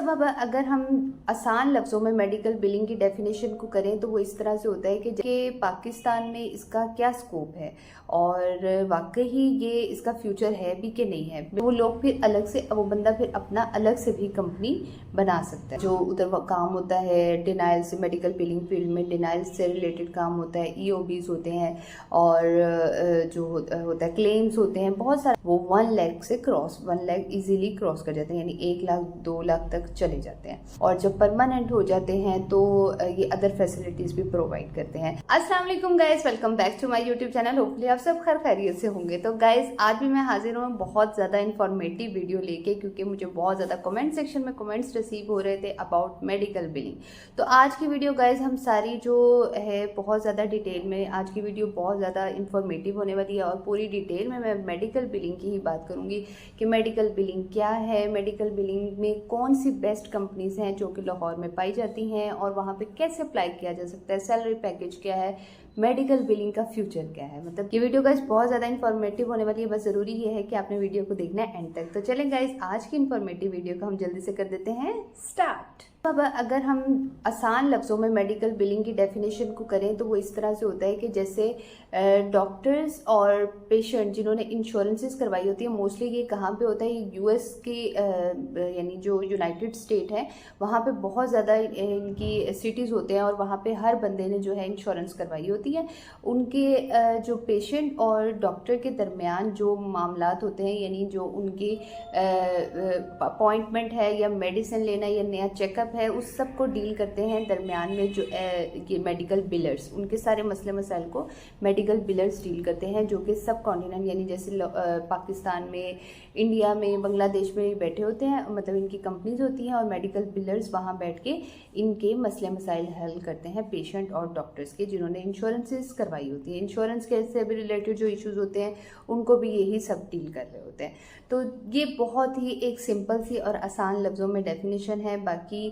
अब अगर हम आसान लफ्ज़ों में मेडिकल बिलिंग की डेफिनेशन को करें तो वो इस तरह से होता है कि पाकिस्तान में इसका क्या स्कोप है और वाकई ये इसका फ्यूचर है भी कि नहीं है। वो लोग फिर अलग से, वो बंदा फिर अपना अलग से भी कंपनी बना सकता है। जो उधर काम होता है डिनाइल से, मेडिकल बिलिंग फील्ड में डिनाइल से रिलेटेड काम होता है, ईओबीज होते हैं और जो होता है क्लेम्स होते हैं बहुत सारे, वो 1 लाख से 1 लाख इजीली क्रॉस कर जाते हैं, यानी 1 लाख 2 लाख तक चले जाते हैं। और जब परमानेंट हो जाते हैं तो ये अदर फैसिलिटीज भी प्रोवाइड करते हैं। अस्सलाम वालेकुम guys, welcome back to my YouTube channel. Hopefully आप सब खैर खैरियत से होंगे। तो गाइस आज भी मैं हाजिर हूँ बहुत ज़्यादा इन्फॉर्मेटिव वीडियो लेके, क्योंकि मुझे बहुत ज़्यादा कमेंट सेक्शन में कमेंट्स रिसीव हो रहे थे अबाउट मेडिकल बिलिंग। तो आज की वीडियो गाइस हम सारी जो है बहुत ज़्यादा डिटेल में, आज की वीडियो बहुत ज़्यादा इन्फॉर्मेटिव होने वाली है और पूरी डिटेल में मैं मेडिकल बिलिंग की ही बात करूँगी कि मेडिकल बिलिंग क्या है, मेडिकल बिलिंग में कौन सी बेस्ट कंपनीज हैं जो कि लाहौर में पाई जाती हैं और वहाँ पे कैसे अप्लाई किया जा सकता है, सैलरी पैकेज क्या है, मेडिकल बिलिंग का फ्यूचर क्या है। मतलब ये वीडियो गाइस बहुत ज़्यादा इन्फॉर्मेटिव होने वाली है। बस ज़रूरी ये है कि आपने वीडियो को देखना है एंड तक। तो चलें गाइस आज की इन्फॉर्मेटिव वीडियो को हम जल्दी से कर देते हैं स्टार्ट। अब अगर हम आसान लफ्ज़ों में मेडिकल बिलिंग की डेफिनेशन को करें तो वो इस तरह से होता है कि जैसे डॉक्टर्स और पेशेंट जिन्होंने इंश्योरेंसेस करवाई होती है, मोस्टली ये कहाँ पे होता है, ये यूएस की यानी जो यूनाइटेड स्टेट है वहाँ पे बहुत ज़्यादा इनकी सिटीज़ होते हैं और वहाँ पे हर बंदे ने जो है इंश्योरेंस करवाई होती है। उनके जो पेशेंट और डॉक्टर के दरमियान जो मामलात होते हैं, यानी जो उनकी अपॉइंटमेंट है या मेडिसिन लेना या नया चेकअप है, उस सब को डील करते हैं दरमियान में जो ये मेडिकल बिलर्स, उनके सारे मसले मसाइल को मेडिकल बिलर्स डील करते हैं, जो कि सब कॉन्टिनेंट यानी जैसे पाकिस्तान में, इंडिया में, बांग्लादेश में बैठे होते हैं। मतलब इनकी कंपनीज होती हैं और मेडिकल बिलर्स वहाँ बैठ के इनके मसले मसाइल हल करते हैं पेशेंट और डॉक्टर्स के, जिन्होंने इंश्योरेंसेस करवाई होती है। इंश्योरेंस के से भी रिलेटेड जो इश्यूज होते हैं उनको भी यही सब डील कर रहे होते हैं। तो ये बहुत ही एक सिंपल सी और आसान लफ्ज़ों में डेफिनेशन है। बाकी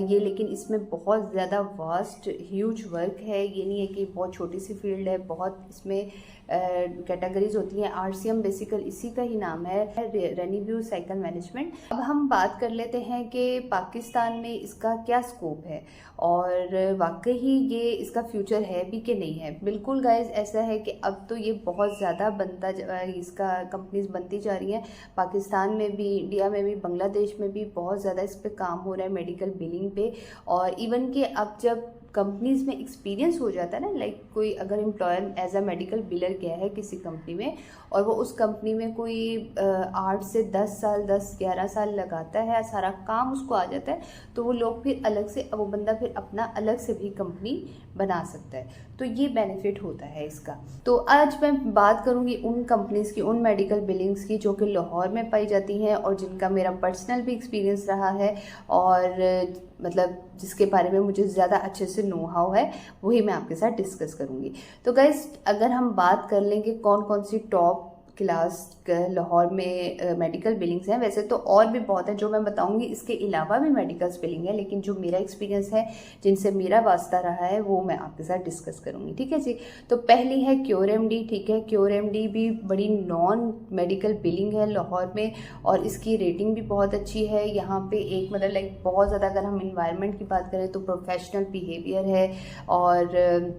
ये लेकिन इसमें बहुत ज़्यादा वास्ट ह्यूज वर्क है। ये नहीं है कि बहुत छोटी सी फील्ड है, बहुत इसमें कैटेगरीज होती हैं। आरसीएम बेसिकल इसी का ही नाम है, रेवेन्यू साइकिल मैनेजमेंट। अब हम बात कर लेते हैं कि पाकिस्तान में इसका क्या स्कोप है और वाकई ये इसका फ्यूचर है भी कि नहीं है। बिल्कुल गाइज ऐसा है कि अब तो ये बहुत ज़्यादा बनता, इसका कंपनीज बनती जा रही हैं। पाकिस्तान में भी, इंडिया में भी, बांग्लादेश में भी बहुत ज़्यादा इस पे काम हो रहा है मेडिकल बिलिंग पे। और इवन कि अब जब कंपनीज में एक्सपीरियंस हो जाता है ना, लाइक कोई अगर एम्प्लॉयर एज अ मेडिकल बिलर गया है किसी कंपनी में और वो उस कंपनी में कोई 8 से 10 साल, 10-11 साल लगाता है, सारा काम उसको आ जाता है, तो वो लोग फिर अलग से, वो बंदा फिर अपना अलग से भी कंपनी बना सकता है। तो ये बेनिफिट होता है इसका। तो आज मैं बात करूँगी उन कंपनीज की, उन मेडिकल बिलिंग्स की जो कि लाहौर में पाई जाती हैं और जिनका मेरा पर्सनल भी एक्सपीरियंस रहा है और मतलब जिसके बारे में मुझे ज़्यादा अच्छे से नो हाउ है, वही मैं आपके साथ डिस्कस करूँगी। तो गाइस अगर हम बात कर लें कि कौन कौन सी टॉप क्लास लाहौर में मेडिकल बिलिंग्स हैं, वैसे तो और भी बहुत है जो मैं बताऊंगी, इसके अलावा भी मेडिकल बिलिंग है, लेकिन जो मेरा एक्सपीरियंस है, जिनसे मेरा वास्ता रहा है, वो मैं आपके साथ डिस्कस करूंगी। ठीक है जी। तो पहली है क्योर एमडी। ठीक है, क्योर एमडी भी बड़ी नॉन मेडिकल बिलिंग है लाहौर में और इसकी रेटिंग भी बहुत अच्छी है। यहाँ पे एक मतलब लाइक बहुत ज़्यादा, अगर हम इन्वायरमेंट की बात करें तो प्रोफेशनल बिहेवियर है और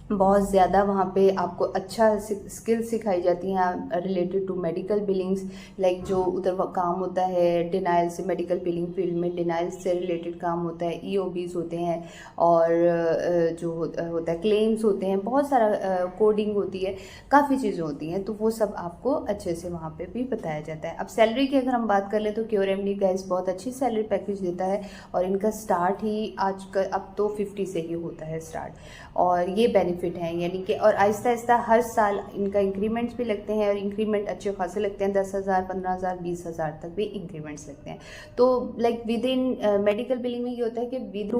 बहुत ज़्यादा वहाँ पे आपको अच्छा स्किल्स सिखाई जाती हैं related to medical billings. Like जो उधर काम होता है डिनाइल से, मेडिकल बिलिंग फील्ड में डिनाइल से रिलेटेड काम होता है, ईओबीज होते हैं और जो होता है क्लेम्स होते हैं, बहुत सारा कोडिंग होती है, काफ़ी चीज़ें होती हैं। तो वो सब आपको अच्छे से वहाँ पे भी बताया जाता है। अब सैलरी की अगर हम बात कर लें तो क्योर एमडी गाइस बहुत अच्छी सैलरी पैकेज देता है और इनका स्टार्ट ही आजकल अब तो 50 से ही होता है स्टार्ट, और ये बेनिफिट हैं यानी कि, और आहिस्ता आहिस्ता हर साल इनका इंक्रीमेंट्स भी लगते हैं और इंक्रीमेंट अच्छे खासे लगते हैं, 10,000, 15,000, 20,000 तक भी इंक्रीमेंट्स लगते हैं। तो like with in medical billing में ये होता है कि विद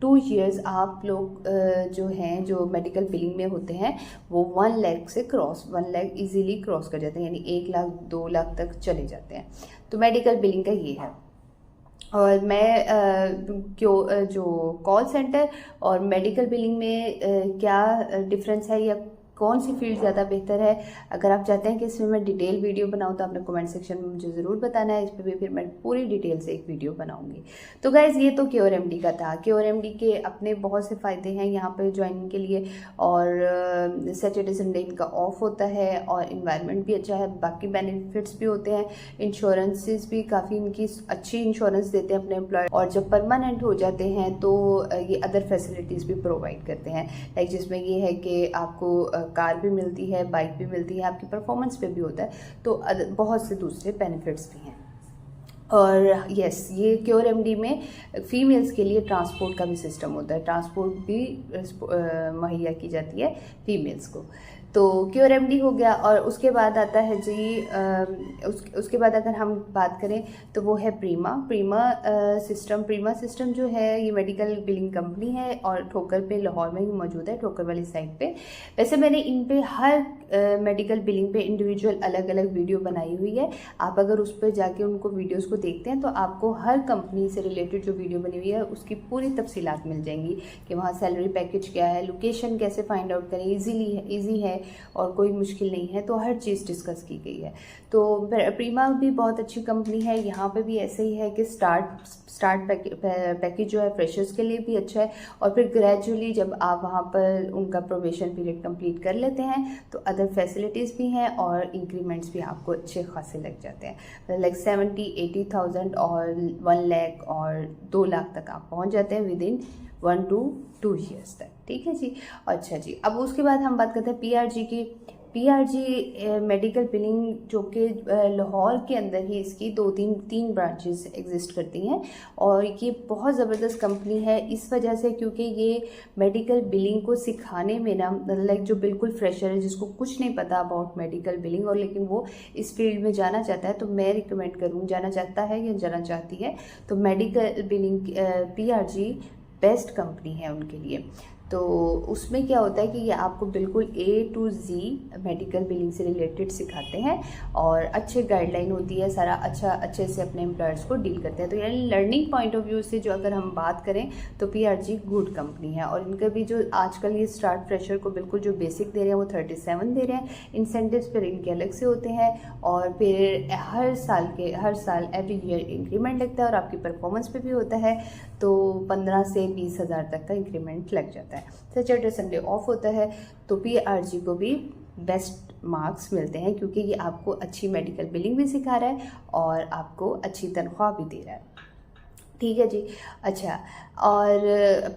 2 ईयर्स आप लोग जो हैं, जो मेडिकल बिलिंग में होते हैं, वो 1 लाख से 1 लाख इजीली क्रॉस कर जाते हैं, यानी 1 लाख 2 लाख तक चले जाते हैं। तो मेडिकल बिलिंग का ये है। और मैं जो कॉल सेंटर और मेडिकल बिलिंग में क्या डिफरेंस है या कौन सी फील्ड ज़्यादा बेहतर है। अगर आप चाहते हैं कि इसमें मैं डिटेल वीडियो बनाऊं तो आपने कमेंट सेक्शन में मुझे ज़रूर बताना है, इस पर भी फिर मैं पूरी डिटेल से एक वीडियो बनाऊंगी। तो गाइज़ ये तो क्योर-एमडी का था। क्योर-एमडी के अपने बहुत से फ़ायदे हैं यहाँ पर ज्वाइनिंग के लिए, और सैटरडे संडे इनका ऑफ होता है, और इन्वायरमेंट भी अच्छा है, बाकी बेनिफिट्स भी होते हैं, इंश्योरेंसेस भी काफ़ी इनकी अच्छी इंश्योरेंस देते हैं अपने एम्प्लॉय, और जब परमानेंट हो जाते हैं तो ये अदर फैसिलिटीज़ भी प्रोवाइड करते हैं। लाइक जिसमें ये है कि आपको कार भी मिलती है, बाइक भी मिलती है, आपकी परफॉर्मेंस पे भी होता है, तो बहुत से दूसरे बेनिफिट्स भी हैं। और यस, ये क्योर-एमडी में फ़ीमेल्स के लिए ट्रांसपोर्ट का भी सिस्टम होता है, ट्रांसपोर्ट भी मुहैया की जाती है फ़ीमेल्स को। तो क्योर-एमडी हो गया, और उसके बाद आता है जी उसके बाद अगर हम बात करें तो वो है प्रीमा सिस्टम जो है ये मेडिकल बिलिंग कंपनी है, और ठोकर पे लाहौर में ही मौजूद है, ठोकर वाली साइड पे। वैसे मैंने इन पे हर मेडिकल बिलिंग पे इंडिविजुअल अलग अलग वीडियो बनाई हुई है। आप अगर उस पर जाके उनको वीडियोस को देखते हैं तो आपको हर कंपनी से रिलेटेड जो वीडियो बनी हुई है उसकी पूरी तफसीलात मिल जाएंगी कि वहाँ सैलरी पैकेज क्या है, लोकेशन कैसे फाइंड आउट करें, ईजी है और कोई मुश्किल नहीं है, तो हर चीज़ डिस्कस की गई है। तो प्रीमा भी बहुत अच्छी कंपनी है। यहाँ पे भी ऐसे ही है कि स्टार्ट पैकेज जो है फ्रेशर्स के लिए भी अच्छा है, और फिर ग्रेजुअली जब आप वहाँ पर उनका प्रोबेशन पीरियड कंप्लीट कर लेते हैं तो अदर फैसिलिटीज़ भी हैं, और इंक्रीमेंट्स भी आपको अच्छे खासे लग जाते हैं। लाइक 70-80,000 और 1 लाख और 2 लाख तक आप पहुँच जाते हैं विद इन 1 to 2 ईयर्स तक। ठीक है जी। अच्छा जी, अब उसके बाद हम बात करते हैं पीआरजी की। पीआरजी मेडिकल बिलिंग जो कि लाहौर के अंदर ही इसकी तीन ब्रांचेस एग्जिस्ट करती हैं, और ये बहुत ज़बरदस्त कंपनी है इस वजह से क्योंकि ये मेडिकल बिलिंग को सिखाने में ना, लाइक जो बिल्कुल फ्रेशर है जिसको कुछ नहीं पता अबाउट मेडिकल बिलिंग और लेकिन वो इस फील्ड में जाना चाहता है, तो मैं रिकमेंड करूँ, जाना चाहता है या जाना चाहती है तो medical billing PRG best company है उनके लिए। तो उसमें क्या होता है कि ये आपको बिल्कुल A to Z medical billing से रिलेटेड सिखाते हैं, और अच्छे गाइडलाइन होती है, सारा अच्छे से अपने एम्प्लॉयर्स को डील करते हैं। तो यानी लर्निंग पॉइंट ऑफ व्यू से जो अगर हम बात करें तो पीआरजी गुड कंपनी है, और इनका भी जो आजकल ये स्टार्ट फ्रेशर को बिल्कुल जो बेसिक दे रहे हैं वो 37 दे रहे हैं। इंसेंटिव्स फिर इनके अलग से होते हैं, और फिर हर साल एवरी ईयर इंक्रीमेंट लगता है, और आपकी परफॉर्मेंस पे भी होता है, तो 15 से 20 हज़ार तक का इंक्रीमेंट लग जाता है। सैटरडे संडे ऑफ होता है, तो पीआरजी को भी बेस्ट मार्क्स मिलते हैं क्योंकि ये आपको अच्छी मेडिकल बिलिंग भी सिखा रहा है और आपको अच्छी तनख्वाह भी दे रहा है। ठीक है जी। अच्छा, और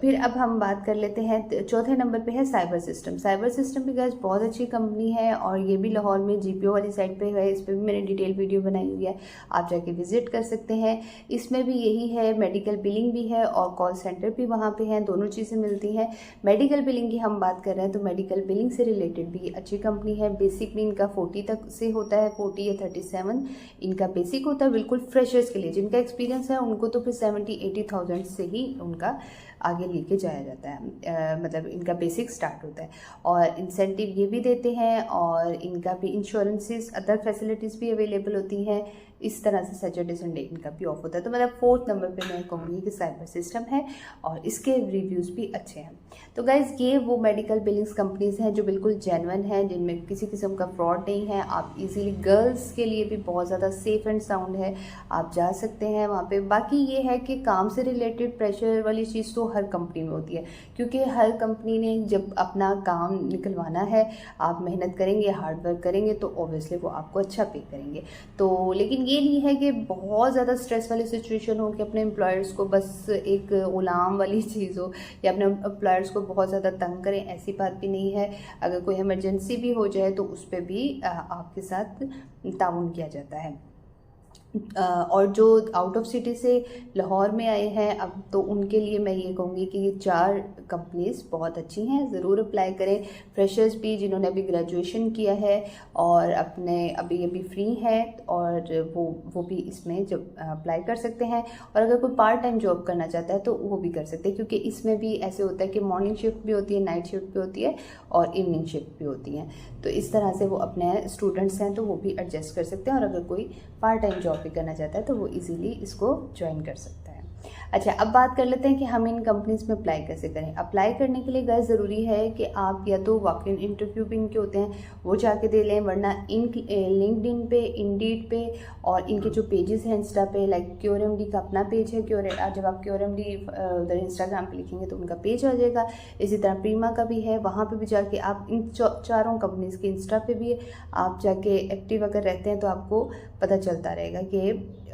फिर अब हम बात कर लेते हैं, चौथे नंबर पे है साइबर सिस्टम भी गाइस बहुत अच्छी कंपनी है, और ये भी लाहौर में जीपीओ वाली साइड पे है। इस पर भी मैंने डिटेल वीडियो बनाई हुई है, आप जाके विजिट कर सकते हैं। इसमें भी यही है, मेडिकल बिलिंग भी है और कॉल सेंटर भी वहाँ पे है, दोनों चीज़ें मिलती हैं। मेडिकल बिलिंग की हम बात कर रहे हैं तो मेडिकल बिलिंग से रिलेटेड भी अच्छी कंपनी है। बेसिक भी इनका 40 तक से होता है, 40 या 37 इनका बेसिक होता है बिल्कुल फ्रेशर्स के लिए। जिनका एक्सपीरियंस है उनको तो फिर 70-80,000 से ही उनका आगे लेके जाया जाता है, मतलब इनका बेसिक स्टार्ट होता है। और इंसेंटिव ये भी देते हैं, और इनका भी इंश्योरेंसेस अदर फैसिलिटीज़ भी अवेलेबल होती हैं। इस तरह से सैटरडे संडे इनका भी ऑफ होता है। तो मतलब 4th नंबर पे मैं कहूँगी कि साइबर सिस्टम है, और इसके रिव्यूज़ भी अच्छे हैं। तो गाइज़ ये वो मेडिकल बिलिंग्स कंपनीज़ हैं जो बिल्कुल जेन्युइन हैं, जिनमें किसी किस्म का फ्रॉड नहीं है। आप इजीली, गर्ल्स के लिए भी बहुत ज़्यादा सेफ़ एंड साउंड है, आप जा सकते हैं वहाँ पे। बाकी ये है कि काम से रिलेटेड प्रेशर वाली चीज़ तो हर कंपनी में होती है, क्योंकि हर कंपनी ने जब अपना काम निकलवाना है, आप मेहनत करेंगे, हार्ड वर्क करेंगे, तो ऑब्वियसली वो आपको अच्छा पे करेंगे। तो लेकिन ये नहीं है कि बहुत ज़्यादा स्ट्रेस वाली सिचुएशन हो कि अपने एम्प्लॉयर्स को बस एक गुलाम वाली चीज़ हो, या अपने एम्प्लॉयर्स को बहुत ज़्यादा तंग करें, ऐसी बात भी नहीं है। अगर कोई इमरजेंसी भी हो जाए तो उस पर भी आपके साथ ताउन किया जाता है। और जो आउट ऑफ सिटी से लाहौर में आए हैं अब, तो उनके लिए मैं ये कहूँगी कि ये 4 कंपनीज़ बहुत अच्छी हैं, ज़रूर अप्लाई करें। फ्रेशर्स भी जिन्होंने अभी ग्रेजुएशन किया है और अपने अभी फ्री हैं, और वो भी इसमें जब अप्लाई कर सकते हैं। और अगर कोई पार्ट टाइम जॉब करना चाहता है तो वो भी कर सकते हैं, क्योंकि इसमें भी ऐसे होता है कि मॉर्निंग शिफ्ट भी होती है, नाइट शिफ्ट भी होती है, और इवनिंग शिफ्ट भी होती है। तो इस तरह से वो अपने स्टूडेंट्स हैं तो वो भी एडजस्ट कर सकते हैं, और अगर कोई पार्ट टाइम जॉब भी करना चाहता है तो वो इजीली इसको ज्वाइन कर सकता है। अच्छा, अब बात कर लेते हैं कि हम इन कंपनीज़ में अप्लाई कैसे करें। अप्लाई करने के लिए गाइस ज़रूरी है कि आप या तो वॉक इन इंटरव्यू भी इनके होते हैं वो जाके दे लें, वरना इन लिंक्डइन पे, इंडीड पे और इनके जो पेजेस हैं इंस्टा पे, लाइक क्योरएमडी का अपना पेज है। जब आप क्योरएमडी उधर इंस्टाग्राम पे लिखेंगे तो उनका पेज आ जाएगा। इसी तरह प्रीमा का भी है, वहाँ पे भी जाके आप इन चारों कंपनीज़ के इंस्टा पे भी आप जाके एक्टिव अगर रहते हैं तो आपको पता चलता रहेगा कि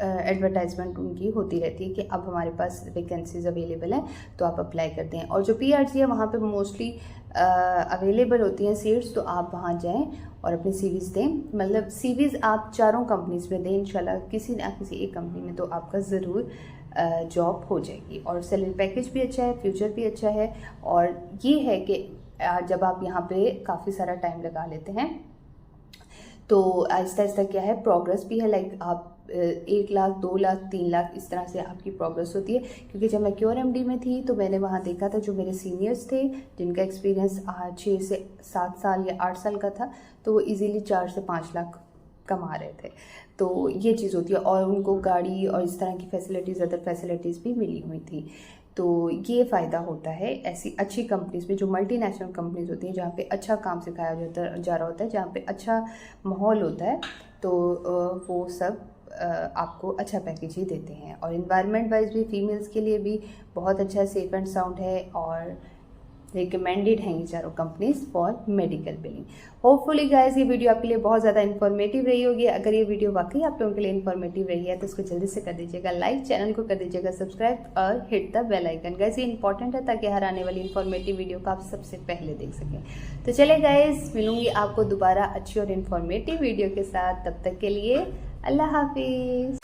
एडवर्टाइजमेंट उनकी होती रहती है कि अब हमारे पास वैकेंसीज अवेलेबल हैं, तो आप अप्लाई करते हैं। और जो पीआरसी है वहाँ पे मोस्टली अवेलेबल होती हैं सीट्स, तो आप वहाँ जाएं और अपनी सीवीज़ दें। मतलब सीवीज़ आप चारों कंपनीज़ में दें, इंशाल्लाह किसी ना किसी एक कंपनी में तो आपका ज़रूर जॉब हो जाएगी। और सैलरी पैकेज भी अच्छा है, फ्यूचर भी अच्छा है। और ये है कि जब आप यहाँ पे काफ़ी सारा टाइम लगा लेते हैं तो आहिस्ता आहिस्ता क्या है, प्रोग्रेस भी है। लाइक आप 1 लाख, 2 लाख, 3 लाख इस तरह से आपकी प्रोग्रेस होती है। क्योंकि जब मैं क्योरएमडी में थी तो मैंने वहाँ देखा था जो मेरे सीनियर्स थे जिनका एक्सपीरियंस 6 से 7 साल या 8 साल का था, तो वो इजीली 4 से 5 लाख कमा रहे थे। तो ये चीज़ होती है। और उनको गाड़ी और इस तरह की फैसिलिटीज़, अदर फैसिलिटीज़ भी मिली हुई थी। तो ये फ़ायदा होता है ऐसी अच्छी कंपनीज़ में, जो मल्टीनेशनल कंपनीज़ होती हैं, जहाँ पे अच्छा काम सिखाया जा रहा होता है, जहाँ पे अच्छा माहौल होता है, तो वो सब आपको अच्छा पैकेज ही देते हैं। और एनवायरनमेंट वाइज भी फीमेल्स के लिए भी बहुत अच्छा, सेफ एंड साउंड है और रिकमेंडेड हैं ये चारों companies for medical billing. Hopefully guys ये वीडियो आपके लिए बहुत ज़्यादा इन्फॉर्मेटिव रही होगी। अगर ये वीडियो वाकई आप लोगों के लिए इन्फॉर्मेटिव रही है तो इसको जल्दी से कर दीजिएगा लाइक, चैनल को कर दीजिएगा सब्सक्राइब और hit the bell icon. Guys ये इंपॉर्टेंट है ताकि हर आने वाली इन्फॉर्मेटिव वीडियो को आप सबसे पहले देख सकें। तो चलिए गाइस, मिलूंगी आपको दोबारा अच्छी और इन्फॉर्मेटिव वीडियो के साथ। तब तक के लिए अल्लाह हाफिज़।